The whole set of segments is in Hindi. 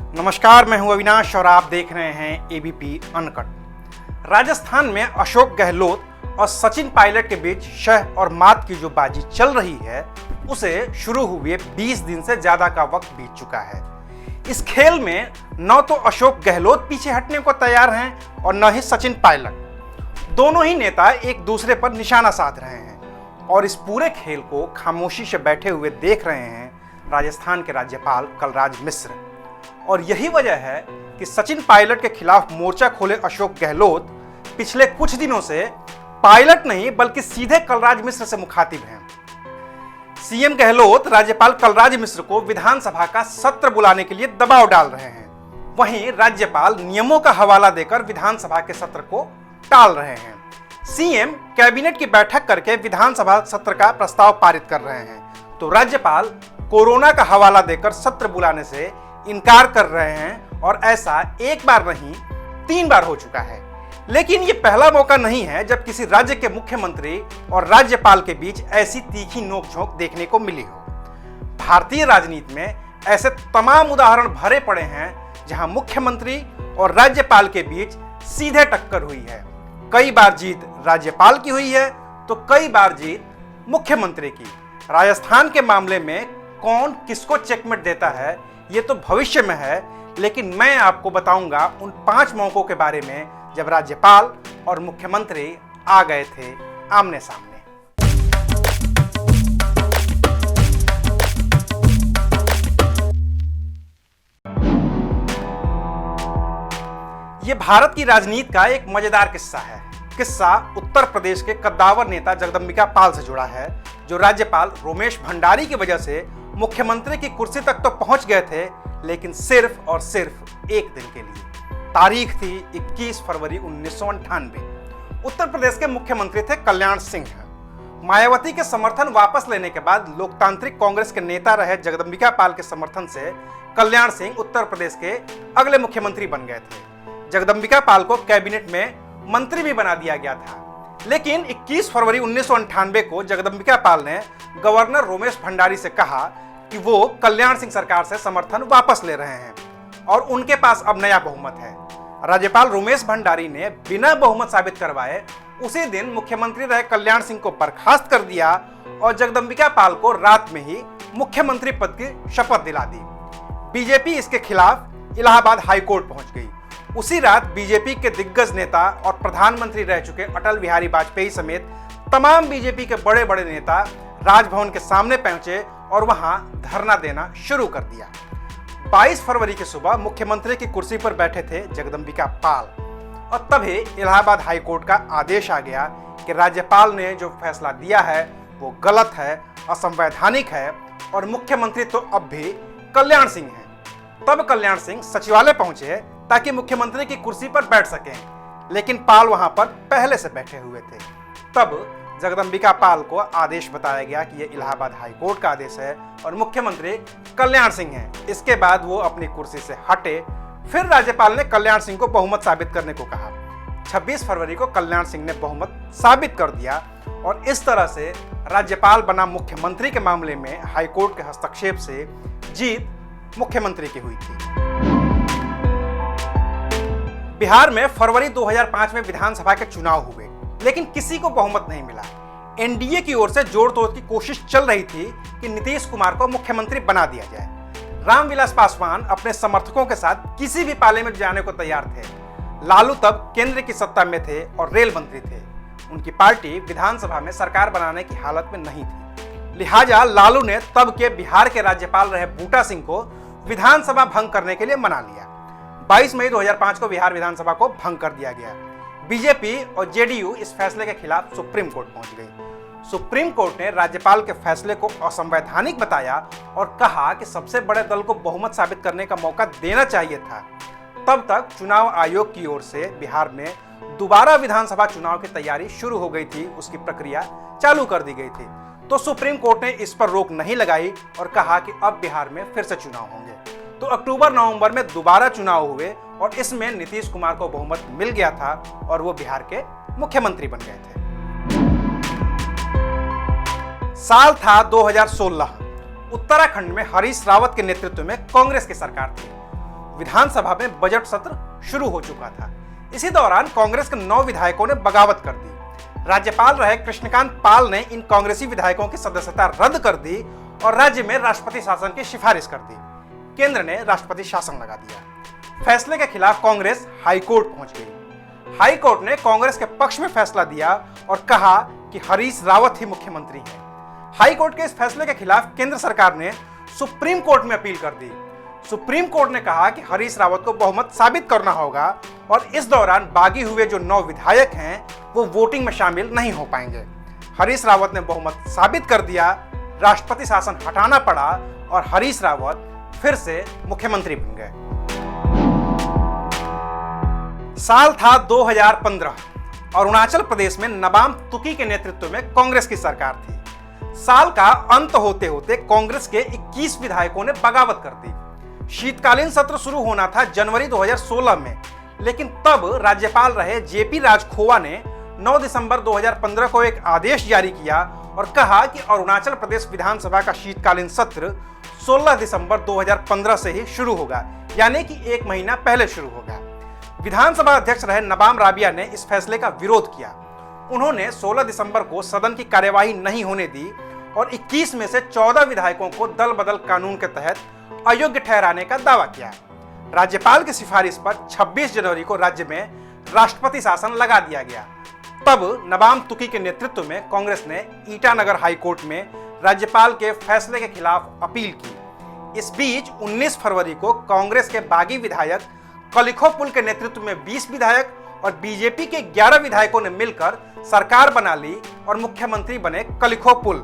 नमस्कार, मैं हूं अविनाश और आप देख रहे हैं एबीपी अनकट। राजस्थान में अशोक गहलोत और सचिन पायलट के बीच शह और मात की जो बाजी चल रही है उसे शुरू हुए 20 दिन से ज्यादा का वक्त बीत चुका है। इस खेल में न तो अशोक गहलोत पीछे हटने को तैयार हैं और न ही सचिन पायलट। दोनों ही नेता एक दूसरे पर निशाना साध रहे हैं और इस पूरे खेल को खामोशी से बैठे हुए देख रहे हैं राजस्थान के राज्यपाल कलराज मिश्र। और यही वजह है कि सचिन पायलट के खिलाफ मोर्चा खोले अशोक गहलोत पिछले कुछ दिनों से पायलट नहीं बल्कि सीधे कलराज मिश्र से मुखातिब हैं। सीएम गहलोत राज्यपाल कलराज मिश्र को विधानसभा का सत्र बुलाने के लिए दबाव डाल रहे हैं। वहीं राज्यपाल नियमों का हवाला देकर विधानसभा के सत्र को टाल रहे हैं। सीएम कैबिनेट की बैठक करके विधानसभा सत्र का प्रस्ताव पारित कर रहे हैं तो राज्यपाल कोरोना का हवाला देकर सत्र बुलाने से इनकार कर रहे हैं और ऐसा एक बार नहीं 3 बार हो चुका है। लेकिन ये पहला मौका नहीं है जब किसी राज्य के मुख्यमंत्री और राज्यपाल के बीच ऐसी तीखी नोकझोंक देखने को मिली हो। भारतीय राजनीति में ऐसे तमाम उदाहरण भरे पड़े हैं जहां मुख्यमंत्री और राज्यपाल के बीच सीधे टक्कर हुई है। कई बार जीत राज्यपाल की हुई है तो कई बार जीत मुख्यमंत्री की। राजस्थान के मामले में कौन किसको चेकमेट देता है ये तो भविष्य में है, लेकिन मैं आपको बताऊंगा उन 5 मौकों के बारे में जब राज्यपाल और मुख्यमंत्री आ गए थे आमने सामने। ये भारत की राजनीति का एक मजेदार किस्सा है। किस्सा उत्तर प्रदेश के कद्दावर नेता जगदंबिका पाल से जुड़ा है, जो राज्यपाल रोमेश भंडारी की वजह से मुख्यमंत्री की कुर्सी तक तो पहुंच गए थे, लेकिन सिर्फ और सिर्फ एक दिन के लिए। तारीख थी 21 फरवरी 1998। उत्तर प्रदेश के मुख्यमंत्री थे कल्याण सिंह। मायावती के समर्थन वापस लेने के बाद लोकतांत्रिक कांग्रेस के नेता रहे जगदंबिका पाल के समर्थन से कल्याण सिंह उत्तर प्रदेश के अगले मुख्यमंत्री बन गए थे। जगदंबिका पाल को कैबिनेट में मंत्री भी बना दिया गया था। लेकिन 21 फरवरी 1998 को जगदंबिका पाल ने गवर्नर रोमेश भंडारी से कहा कि वो कल्याण सिंह सरकार से समर्थन वापस ले रहे हैं और उनके पास अब नया बहुमत है। राज्यपाल रोमेश भंडारी ने बिना बहुमत साबित करवाए उसी दिन मुख्यमंत्री रहे कल्याण सिंह को बर्खास्त कर दिया और जगदंबिका पाल को रात में ही मुख्यमंत्री पद की शपथ दिला दी। बीजेपी इसके खिलाफ इलाहाबाद हाईकोर्ट पहुंच गई। उसी रात बीजेपी के दिग्गज नेता और प्रधानमंत्री रह चुके अटल बिहारी वाजपेयी समेत तमाम बीजेपी के बड़े बड़े नेता राजभवन के सामने पहुंचे और वहां धरना देना शुरू कर दिया। 22 फरवरी की सुबह मुख्यमंत्री की कुर्सी पर बैठे थे जगदंबिका पाल और तभी इलाहाबाद हाईकोर्ट का आदेश आ गया कि राज्यपाल ने जो फैसला दिया है वो गलत है, असंवैधानिक है और मुख्यमंत्री तो अब भी कल्याण सिंह है। तब कल्याण सिंह सचिवालय पहुंचे ताकि मुख्यमंत्री की कुर्सी पर बैठ सकें, लेकिन पाल वहां पर पहले से बैठे हुए थे। तब जगदंबिका पाल को आदेश बताया गया कि यह इलाहाबाद हाईकोर्ट का आदेश है और मुख्यमंत्री कल्याण सिंह हैं। इसके बाद वो अपनी कुर्सी से हटे। फिर राज्यपाल ने कल्याण सिंह को बहुमत साबित करने को कहा। 26 फरवरी को कल्याण सिंह ने बहुमत साबित कर दिया और इस तरह से राज्यपाल बना मुख्यमंत्री के मामले में हाईकोर्ट के हस्तक्षेप से जीत मुख्यमंत्री की हुई थी। बिहार में फरवरी 2005 में विधानसभा के चुनाव हुए, लेकिन किसी को बहुमत नहीं मिला। एनडीए की ओर से जोड़ तोड़ की कोशिश चल रही थी कि नीतीश कुमार को मुख्यमंत्री बना दिया जाए। रामविलास पासवान अपने समर्थकों के साथ किसी भी पाले में जाने को तैयार थे। लालू तब केंद्र की सत्ता में थे और रेल मंत्री थे। उनकी पार्टी विधानसभा में सरकार बनाने की हालत में नहीं थी। लिहाजा लालू ने तब के बिहार के राज्यपाल रहे बूटा सिंह को विधानसभा भंग करने के लिए मना लिया। 22 मई 2005 को बिहार विधानसभा को भंग कर दिया गया। बीजेपी और जेडीयू इस फैसले के खिलाफ सुप्रीम कोर्ट पहुंच गई। सुप्रीम कोर्ट ने राज्यपाल के फैसले को असंवैधानिक बताया और कहा कि सबसे बड़े दल को बहुमत साबित करने का मौका देना चाहिए था। तब तक चुनाव आयोग की ओर से बिहार में दोबारा विधानसभा चुनाव की तैयारी शुरू हो गई थी, उसकी प्रक्रिया चालू कर दी गई थी। तो सुप्रीम कोर्ट ने इस पर रोक नहीं लगाई और कहा कि अब बिहार में फिर से चुनाव होंगे। तो अक्टूबर नवंबर में दोबारा चुनाव हुए और इसमें नीतीश कुमार को बहुमत मिल गया था और वो बिहार के मुख्यमंत्री बन गए थे। साल था 2016। उत्तराखंड में हरीश रावत के नेतृत्व में कांग्रेस की सरकार थी। विधानसभा में बजट सत्र शुरू हो चुका था। इसी दौरान कांग्रेस के 9 विधायकों ने बगावत कर दी। राज्यपाल रहे कृष्णकांत पाल ने इन कांग्रेसी विधायकों की सदस्यता रद्द कर दी और राज्य में राष्ट्रपति शासन की सिफारिश कर दी। केंद्र ने राष्ट्रपति शासन लगा दिया। फैसले के खिलाफ कांग्रेस हाईकोर्ट पहुंच गई। हाईकोर्ट ने कांग्रेस के पक्ष में फैसला दिया और कहा कि हरीश रावत ही मुख्यमंत्री हैं। हाईकोर्ट के इस फैसले के खिलाफ केंद्र सरकार ने सुप्रीम कोर्ट में अपील कर दी। सुप्रीम कोर्ट ने कहा कि हरीश रावत को बहुमत साबित करना होगा और इस दौरान बागी हुए जो 9 विधायक हैं वो वोटिंग में शामिल नहीं हो पाएंगे। हरीश रावत ने बहुमत साबित कर दिया, राष्ट्रपति शासन हटाना पड़ा और हरीश रावत फिर से मुख्यमंत्री बन गए। साल था 2015। अरुणाचल प्रदेश में नबाम तुकी के नेतृत्व में कांग्रेस की सरकार थी। साल का अंत होते होते कांग्रेस के 21 विधायकों ने बगावत कर दी। शीतकालीन सत्र शुरू होना था जनवरी 2016 में, लेकिन तब राज्यपाल रहे जेपी राजखोवा ने 9 दिसंबर 2015 को एक आदेश जारी किया और कहा कि अरुणाचल प्रदेश विधानसभा का शीतकालीन सत्र 16 दिसंबर 2015 से ही शुरू होगा, यानी कि 1 महीना पहले शुरू होगा। विधानसभा अध्यक्ष रहे नबाम राबिया ने इस फैसले का विरोध किया। उन्होंने 16 दिसंबर को सदन की कार्यवाही नहीं होने दी और 21 में से 14 विधायकों को दल बदल कानून के तहत अयोग्य ठहराने का दावा किया। राज्यपाल की सिफारिश पर 26 जनवरी को राज्य में राष्ट्रपति शासन लगा दिया गया। तब नबाम तुकी के नेतृत्व में कांग्रेस ने ईटानगर हाईकोर्ट में राज्यपाल के फैसले के खिलाफ अपील की। इस बीच 19 फरवरी को कांग्रेस के बागी विधायक कलिखो पुल के नेतृत्व में 20 विधायक और बीजेपी के 11 विधायकों ने मिलकर सरकार बना ली और मुख्यमंत्री बने कलिखो पुल।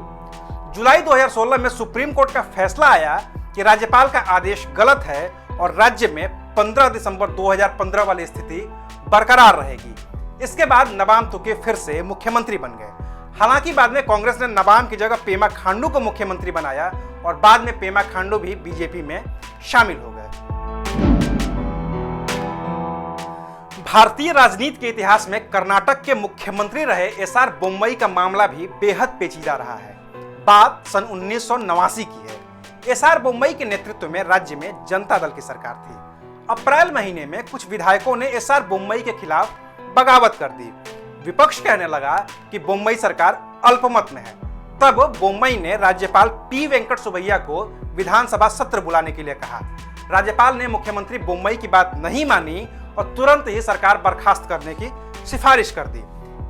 जुलाई 2016 में सुप्रीम कोर्ट का फैसला आया कि राज्यपाल का आदेश गलत है और राज्य में 15 दिसंबर 2015 वाली स्थिति बरकरार रहेगी। इसके बाद नबाम तुकी फिर से मुख्यमंत्री बन गए। हालांकि बाद में कांग्रेस ने नबाम की जगह पेमा खांडू को मुख्यमंत्री बनाया और बाद में पेमा खांडू भी बीजेपी में शामिल हो गए। भारतीय राजनीति के इतिहास में कर्नाटक के मुख्यमंत्री रहे एसआर बोम्मई का मामला भी बेहद पेचीदा रहा है। बात सन 1989 की है। एसआर बोम्मई के नेतृत्व में राज्य में जनता दल की सरकार थी। अप्रैल महीने में कुछ विधायकों ने एसआर बोम्मई के खिलाफ बगावत कर दी। विपक्ष कहने लगा कि बोम्मई सरकार अल्पमत में है। तब बोम्मई ने राज्यपाल पी वेंकट सुब्बैया को विधानसभा सत्र बुलाने के लिए कहा। राज्यपाल ने मुख्यमंत्री बोम्मई की बात नहीं मानी और तुरंत ही सरकार बर्खास्त करने की सिफारिश कर दी।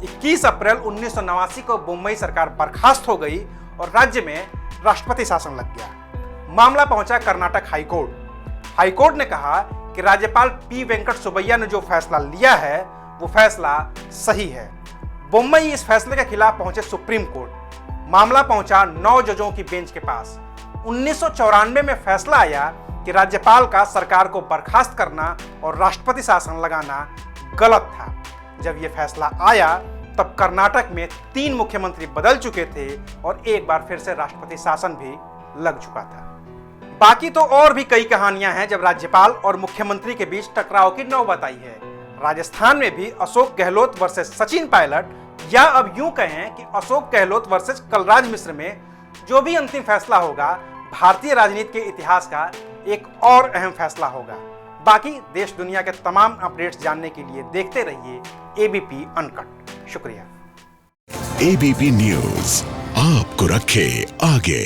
21 अप्रैल 1989 को बोम्मई सरकार बर्खास्त हो गई और राज्य में राष्ट्रपति शासन लग गया। मामला पहुंचा कर्नाटक हाईकोर्ट। हाईकोर्ट ने कहा कि राज्यपाल पी वेंकट सुब्बैया ने जो फैसला लिया है वो फैसला सही है। बोम्मई इस फैसले के खिलाफ पहुंचे सुप्रीम कोर्ट। मामला पहुंचा 9 जजों की बेंच के पास। 1994 में फैसला आया कि राज्यपाल का सरकार को बर्खास्त करना और राष्ट्रपति शासन लगाना गलत था। जब यह फैसला आया तब कर्नाटक में 3 मुख्यमंत्री बदल चुके थे और एक बार फिर से राष्ट्रपति शासन भी लग चुका था। बाकी तो और भी कई कहानियां हैं जब राज्यपाल और मुख्यमंत्री के बीच टकराव की नौबत आई है। राजस्थान में भी अशोक गहलोत वर्सेस सचिन पायलट, या अब यूं कहें कि अशोक गहलोत वर्सेस कलराज मिश्र में जो भी अंतिम फैसला होगा भारतीय राजनीति के इतिहास का एक और अहम फैसला होगा। बाकी देश दुनिया के तमाम अपडेट्स जानने के लिए देखते रहिए एबीपी अनकट। शुक्रिया। एबीपी न्यूज आपको रखे आगे।